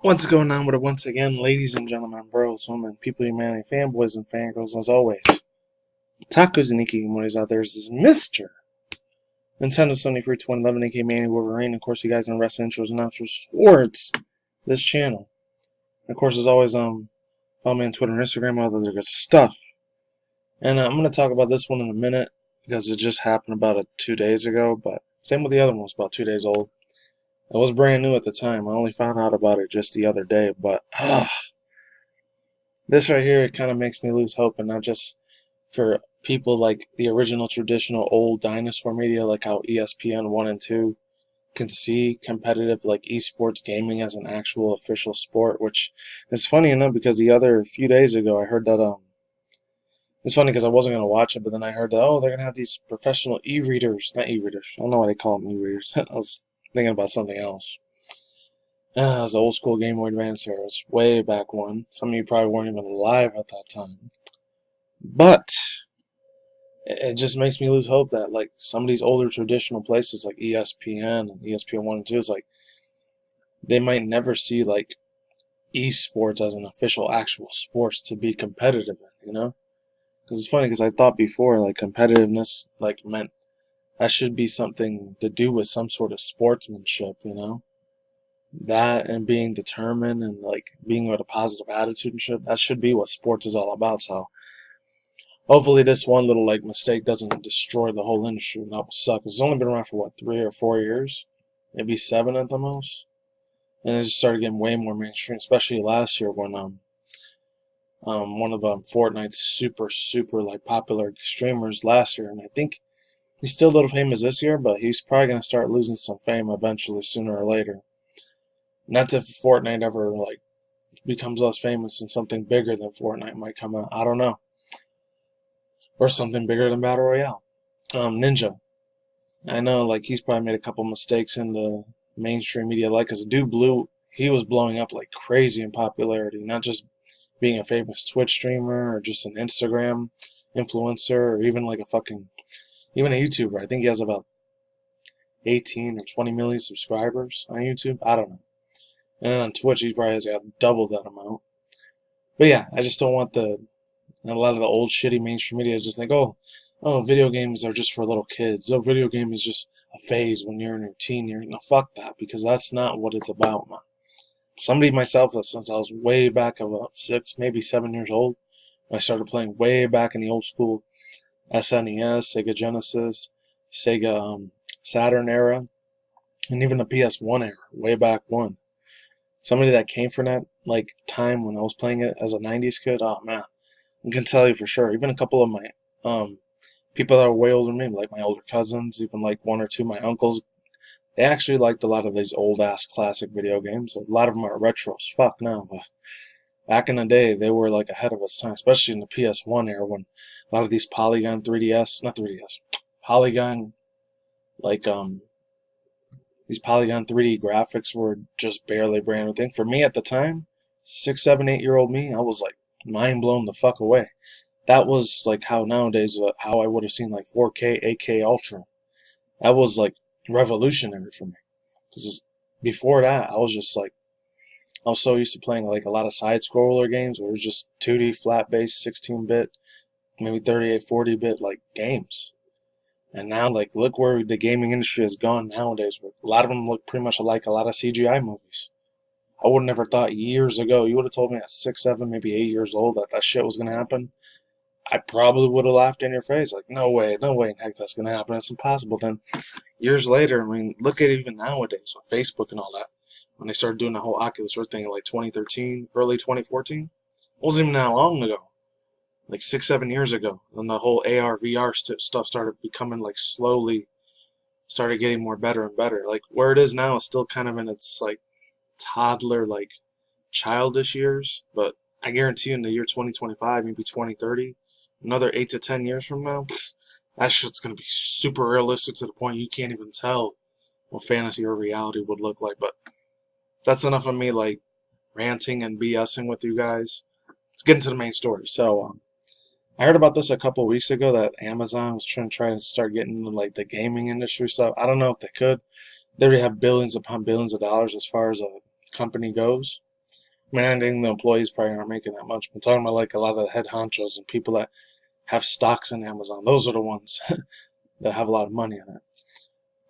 What's going on with it once again, ladies and gentlemen, bros, women, people, humanity, fanboys, and fangirls, as always. Tacos and Ikimori's out there is this Mr. Nintendo Sony Free 2011, aka Manny Wolverine. Of course, you guys in wrestling intros and outros towards this channel. And of course, as always, follow me on Twitter and Instagram, all the other good stuff. And I'm going to talk about this one in a minute because it just happened about 2 days ago, but same with the other one, it's about 2 days old. It was brand new at the time. I only found out about it just the other day, but this right here, it kind of makes me lose hope, and not just for people like the original traditional old dinosaur media, like how ESPN 1 and 2 can see competitive like esports gaming as an actual official sport, which is funny enough because the other few days ago I heard that it's funny because I wasn't going to watch it, but then I heard that, they're going to have these professional e-readers, not e-readers, I don't know why they call them e-readers. I was thinking about something else. It was the old school Game Boy Advance era. It was way back when. Some of you probably weren't even alive at that time. But it just makes me lose hope that like some of these older traditional places like ESPN and ESPN 1 and 2 is like they might never see like esports as an official actual sports to be competitive in. Because it's funny because I thought before like competitiveness like meant that should be something to do with some sort of sportsmanship. That and being determined and like being with a positive attitude and shit, that should be what sports is all about. So hopefully this one little like mistake doesn't destroy the whole industry, and that will suck. It's only been around for what, 3 or 4 years, maybe 7 at the most, and it just started getting way more mainstream, especially last year when one of Fortnite's super like popular streamers last year, and I think he's still a little famous this year, but he's probably gonna start losing some fame eventually, sooner or later. And that's if Fortnite ever like becomes less famous and something bigger than Fortnite might come out. I don't know, or something bigger than Battle Royale. Ninja. I know, like he's probably made a couple mistakes in the mainstream media, like because the dude he was blowing up like crazy in popularity, not just being a famous Twitch streamer or just an Instagram influencer or even like even a YouTuber. I think he has about 18 or 20 million subscribers on YouTube. I don't know. And then on Twitch, he probably has got double that amount. But yeah, I just don't want a lot of the old shitty mainstream media just think, video games are just for little kids. Oh, video game is just a phase when you're in your teen years. No, fuck that, because that's not what it's about, man. Somebody myself, since I was way back about 6, maybe 7 years old, when I started playing way back in the old school SNES, Sega Genesis, Sega Saturn era, and even the PS1 era, way back when. Somebody that came from that like time when I was playing it as a '90s kid, oh man, I can tell you for sure. Even a couple of my people that were way older than me, like my older cousins, even like 1 or 2 of my uncles, they actually liked a lot of these old ass classic video games. A lot of them are retro as fuck now, but back in the day, they were like ahead of its time, especially in the PS1 era when a lot of these Polygon 3DS, not 3DS, Polygon, like these Polygon 3D graphics were just barely a brand new thing. For me at the time, 6, 7, 8-year-old me, I was like mind blown the fuck away. That was like how nowadays, how I would have seen like 4K, 8K Ultra. That was like revolutionary for me. Because before that, I was so used to playing like a lot of side scroller games where it was just 2D flat based 16-bit, maybe 38, 40-bit like games. And now, like, look where the gaming industry has gone nowadays. Where a lot of them look pretty much like a lot of CGI movies. I would have never thought years ago. You would have told me at 6, 7, maybe 8 years old that shit was gonna happen. I probably would have laughed in your face, like, no way in heck that's gonna happen. It's impossible. Then years later, I mean, look at it even nowadays with Facebook and all that. When they started doing the whole Oculus Rift thing in like 2013, early 2014, it wasn't even that long ago. Like 6, 7 years ago, and the whole AR VR stuff started becoming like slowly started getting more better and better. Like where it is now is still kind of in its like toddler, like childish years, but I guarantee you in the year 2025, maybe 2030, another 8 to 10 years from now, that shit's gonna be super realistic to the point you can't even tell what fantasy or reality would look like. But that's enough of me like ranting and BSing with you guys. Let's get into the main story. So, I heard about this a couple weeks ago that Amazon was trying to start getting into like the gaming industry stuff. I don't know if they could. They already have billions upon billions of dollars as far as a company goes. I mean, I think the employees probably aren't making that much. I'm talking about like a lot of the head honchos and people that have stocks in Amazon. Those are the ones that have a lot of money in it.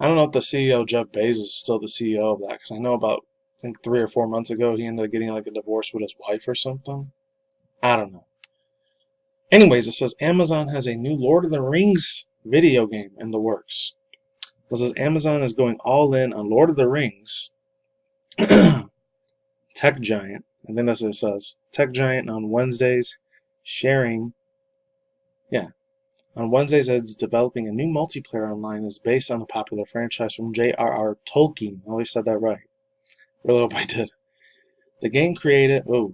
I don't know if the CEO, Jeff Bezos, is still the CEO of that, because I know about, I think 3 or 4 months ago, he ended up getting like a divorce with his wife or something. I don't know. Anyways, it says Amazon has a new Lord of the Rings video game in the works. It says Amazon is going all in on Lord of the Rings tech giant, and then that's what it says. Tech giant on Wednesdays, sharing, yeah, on Wednesdays it's developing a new multiplayer online is based on a popular franchise from J.R.R. Tolkien. I always said that right. Really hope I did. The game created, the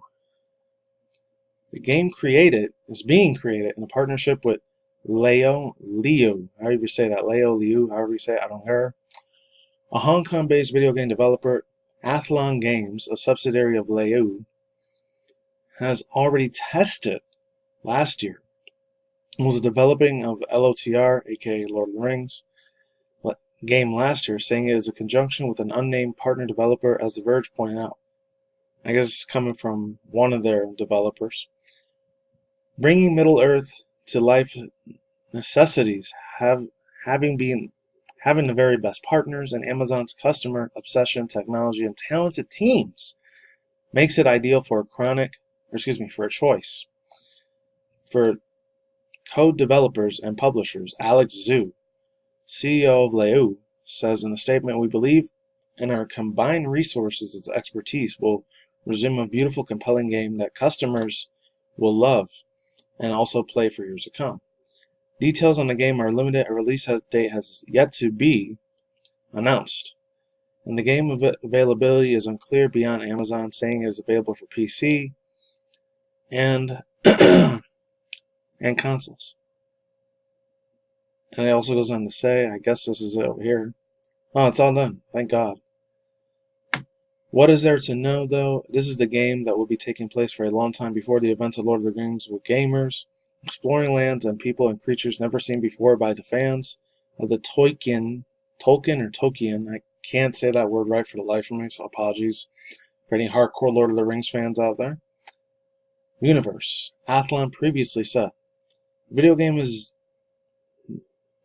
game created is being created in a partnership with Leo Liu, however you say that, Leo Liu, however you say it, I don't care. A Hong Kong-based video game developer, Athlon Games, a subsidiary of Liu, has already tested last year and was developing of LOTR, aka Lord of the Rings, game last year, saying it is a conjunction with an unnamed partner developer, as The Verge pointed out. I guess it's coming from one of their developers. Bringing Middle-earth to life necessities having the very best partners and Amazon's customer obsession, technology, and talented teams makes it ideal for a choice. For code developers and publishers, Alex Zhu, CEO of Leu, says in a statement, "We believe in our combined resources and expertise will resume a beautiful, compelling game that customers will love and also play for years to come. Details on the game are limited. A release date has yet to be announced, and the game availability is unclear beyond Amazon, saying it is available for PC and and consoles." And it also goes on to say, I guess this is it over here. Oh, it's all done. Thank God. What is there to know, though? This is the game that will be taking place for a long time before the events of Lord of the Rings, with gamers exploring lands and people and creatures never seen before by the fans of the Tolkien, I can't say that word right for the life of me, so apologies for any hardcore Lord of the Rings fans out there. Universe. Athlon previously said, the video game is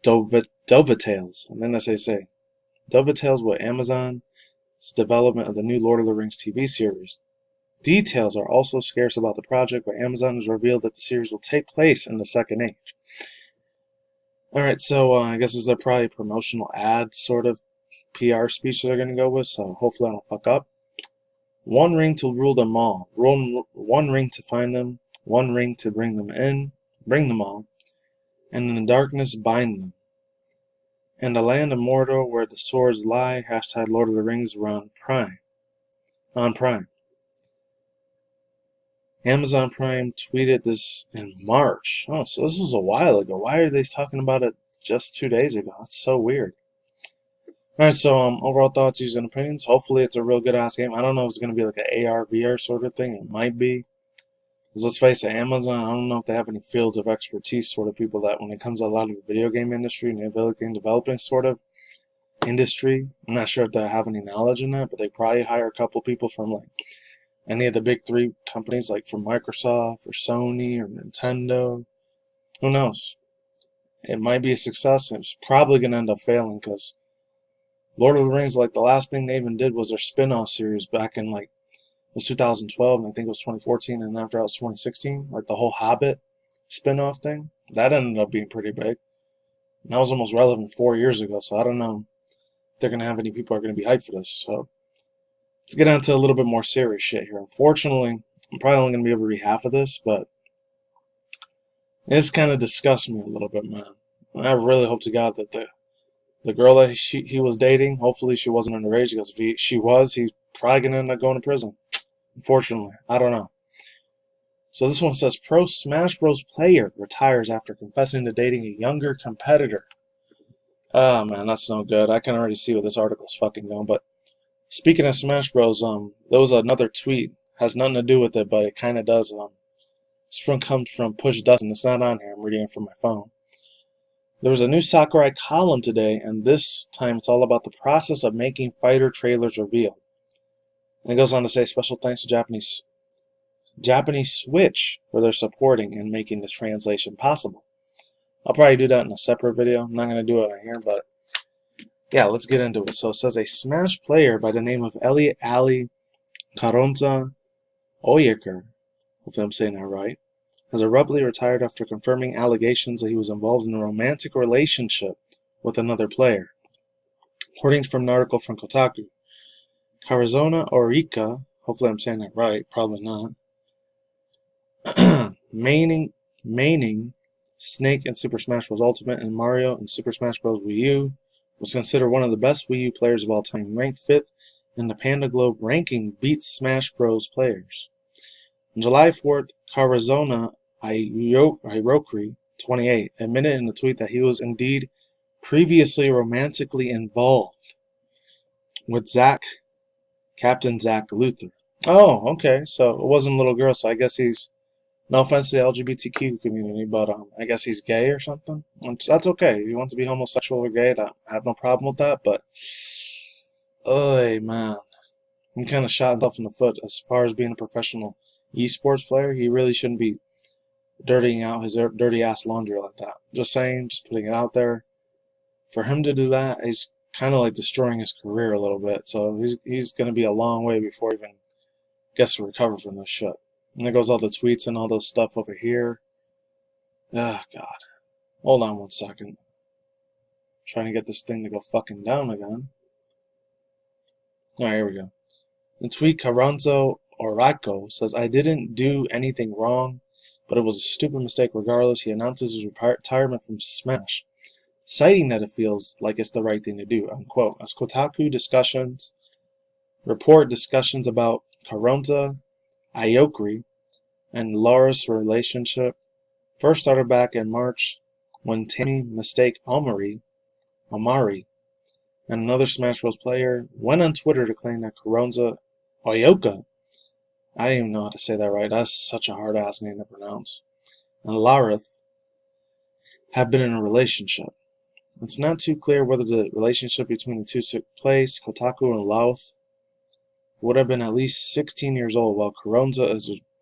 dovetails, and then as they say, dovetails with Amazon's development of the new Lord of the Rings TV series. Details are also scarce about the project, but Amazon has revealed that the series will take place in the Second Age. Alright, so I guess this is a probably promotional ad sort of PR speech that they're going to go with, so hopefully I don't fuck up. One ring to rule them all. One ring to find them. One ring to bring them all. And in the darkness bind them. And the land of Mordor where the swords lie. # Lord of the Rings on Prime. Amazon Prime tweeted this in March. Oh, so this was a while ago. Why are they talking about it just 2 days ago? That's so weird. Alright, so overall thoughts, views, and opinions. Hopefully it's a real good ass game. I don't know if it's going to be like an AR, VR sort of thing. It might be. Because let's face it, Amazon, I don't know if they have any fields of expertise sort of people that when it comes to a lot of the video game industry and the video game developing sort of industry, I'm not sure if they have any knowledge in that, but they probably hire a couple people from like any of the big three companies, like from Microsoft or Sony or Nintendo. Who knows? It might be a success, and it's probably going to end up failing, because Lord of the Rings, like the last thing they even did was their spin-off series back in like it was 2012, and I think it was 2014, and after that was 2016, like the whole Hobbit spin-off thing. That ended up being pretty big. And that was almost relevant 4 years ago, so I don't know if they're going to have any people who are going to be hyped for this. So let's get on to a little bit more serious shit here. Unfortunately, I'm probably only going to be able to read half of this, but this kind of disgusts me a little bit, man. And I really hope to God that the girl that he was dating, hopefully she wasn't underage, because if she was, he's probably going to end up going to prison. Unfortunately, I don't know. So this one says, Pro Smash Bros. Player retires after confessing to dating a younger competitor. Oh man, that's no good. I can already see what this article's fucking going. But speaking of Smash Bros, there was another tweet. Has nothing to do with it, but it kind of does. Comes from Push Dustin. It's not on here. I'm reading it from my phone. There was a new Sakurai column today, and this time it's all about the process of making fighter trailers reveal. And it goes on to say, special thanks to Japanese Japanese Switch for their supporting and making this translation possible. I'll probably do that in a separate video. I'm not going to do it on here, but yeah, let's get into it. So it says a Smash player by the name of Ali Karonza Oyekar, hopefully I'm saying that right, has abruptly retired after confirming allegations that he was involved in a romantic relationship with another player. According from an article from Kotaku, Karazona Orika, hopefully I'm saying that right, probably not, maining Snake in Super Smash Bros. Ultimate and Mario in Super Smash Bros. Wii U, was considered one of the best Wii U players of all time, ranked 5th in the Panda Globe ranking beats Smash Bros. Players. On July 4th, Karazona Hirokri, 28, admitted in a tweet that he was indeed previously romantically involved with Captain Zach Luther. Oh, okay, so it wasn't a little girl, so I guess he's, no offense to the LGBTQ community, but I guess he's gay or something. That's okay. If you want to be homosexual or gay, I have no problem with that, but, oh man, he kind of shot himself in the foot. As far as being a professional esports player, he really shouldn't be dirtying out his dirty ass laundry like that. Just saying, just putting it out there. For him to do that, he's kind of like destroying his career a little bit. So he's going to be a long way before he even gets to recover from this shit. And there goes all the tweets and all those stuff over here. Ah, God. Hold on 1 second. Trying to get this thing to go fucking down again. Alright, here we go. The tweet Carranzo Oraco says, I didn't do anything wrong, but it was a stupid mistake regardless. He announces his retirement from Smash, citing that it feels like it's the right thing to do, unquote. As Kotaku report discussions about Carranza Ayokri and Laura's relationship first started back in March when Tammy Mistake Amari, and another Smash Bros. Player went on Twitter to claim that Carranza Oyoka, I didn't even know how to say that right, that's such a hard ass name to pronounce, and Larith have been in a relationship. It's not too clear whether the relationship between the two took place. Kotaku and Louth would have been at least 16 years old, while Carranza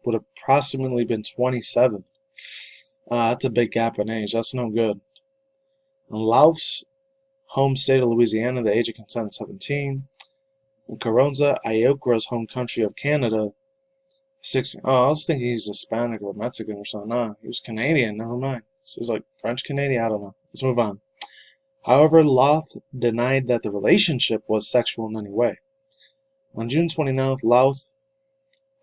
would have approximately been 27. That's a big gap in age. That's no good. In Louth's home state of Louisiana, the age of consent is 17. In Carranza Ayokra's home country of Canada, 16. Oh, I was thinking he's Hispanic or Mexican or something. Nah, he was Canadian. Never mind. So he's like French-Canadian. I don't know. Let's move on. However, Louth denied that the relationship was sexual in any way. On June 29th, Louth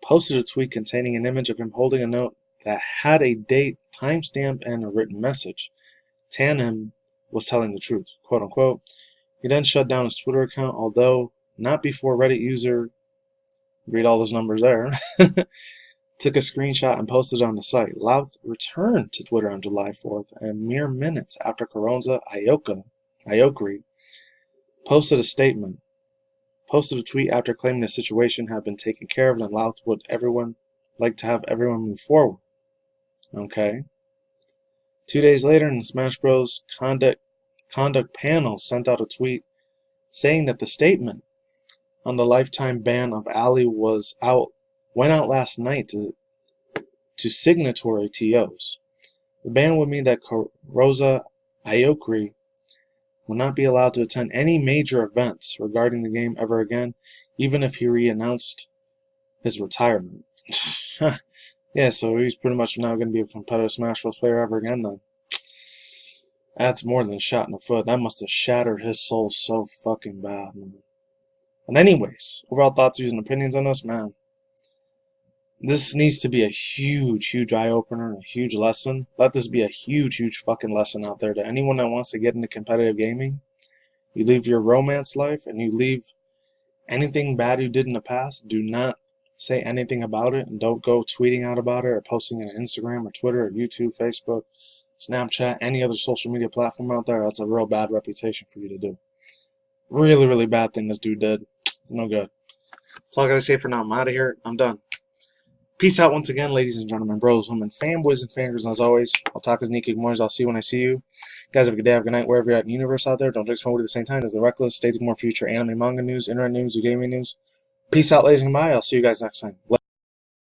posted a tweet containing an image of him holding a note that had a date, timestamp, and a written message. Tannen was telling the truth, quote unquote. He then shut down his Twitter account, although not before Reddit user, read all those numbers there, took a screenshot and posted it on the site. Louth returned to Twitter on July 4th, and mere minutes after Carranza Ayokri posted a tweet after claiming the situation had been taken care of, and Louth would like to have everyone move forward. Okay. 2 days later, the Smash Bros. Conduct panel sent out a tweet saying that the statement on the lifetime ban of Ali went out last night to signatory TOs. The ban would mean that Rosa Ayokri will not be allowed to attend any major events regarding the game ever again, even if he re-announced his retirement. Yeah, so he's pretty much not going to be a competitive Smash Bros. Player ever again then. That's more than a shot in the foot. That must have shattered his soul so fucking bad, man. And anyways, overall thoughts, views, and opinions on this, man. This needs to be a huge, huge eye-opener and a huge lesson. Let this be a huge, huge fucking lesson out there to anyone that wants to get into competitive gaming. You leave your romance life and you leave anything bad you did in the past. Do not say anything about it, and don't go tweeting out about it or posting it on Instagram or Twitter or YouTube, Facebook, Snapchat, any other social media platform out there. That's a real bad reputation for you to do. Really, really bad thing this dude did. It's no good. That's all I gotta say for now. I'm out of here. I'm done. Peace out once again, ladies and gentlemen, bros, women, fanboys, and fangirls. And as always, I'll talk as Nicky Mornings. I'll see you when I see you. Guys, have a good day, have a good night, wherever you're at in the universe out there. Don't drink smoke at the same time. There's the Reckless. Stay tuned for more future anime, manga news, internet news, or gaming news. Peace out, ladies and bye. I'll see you guys next time.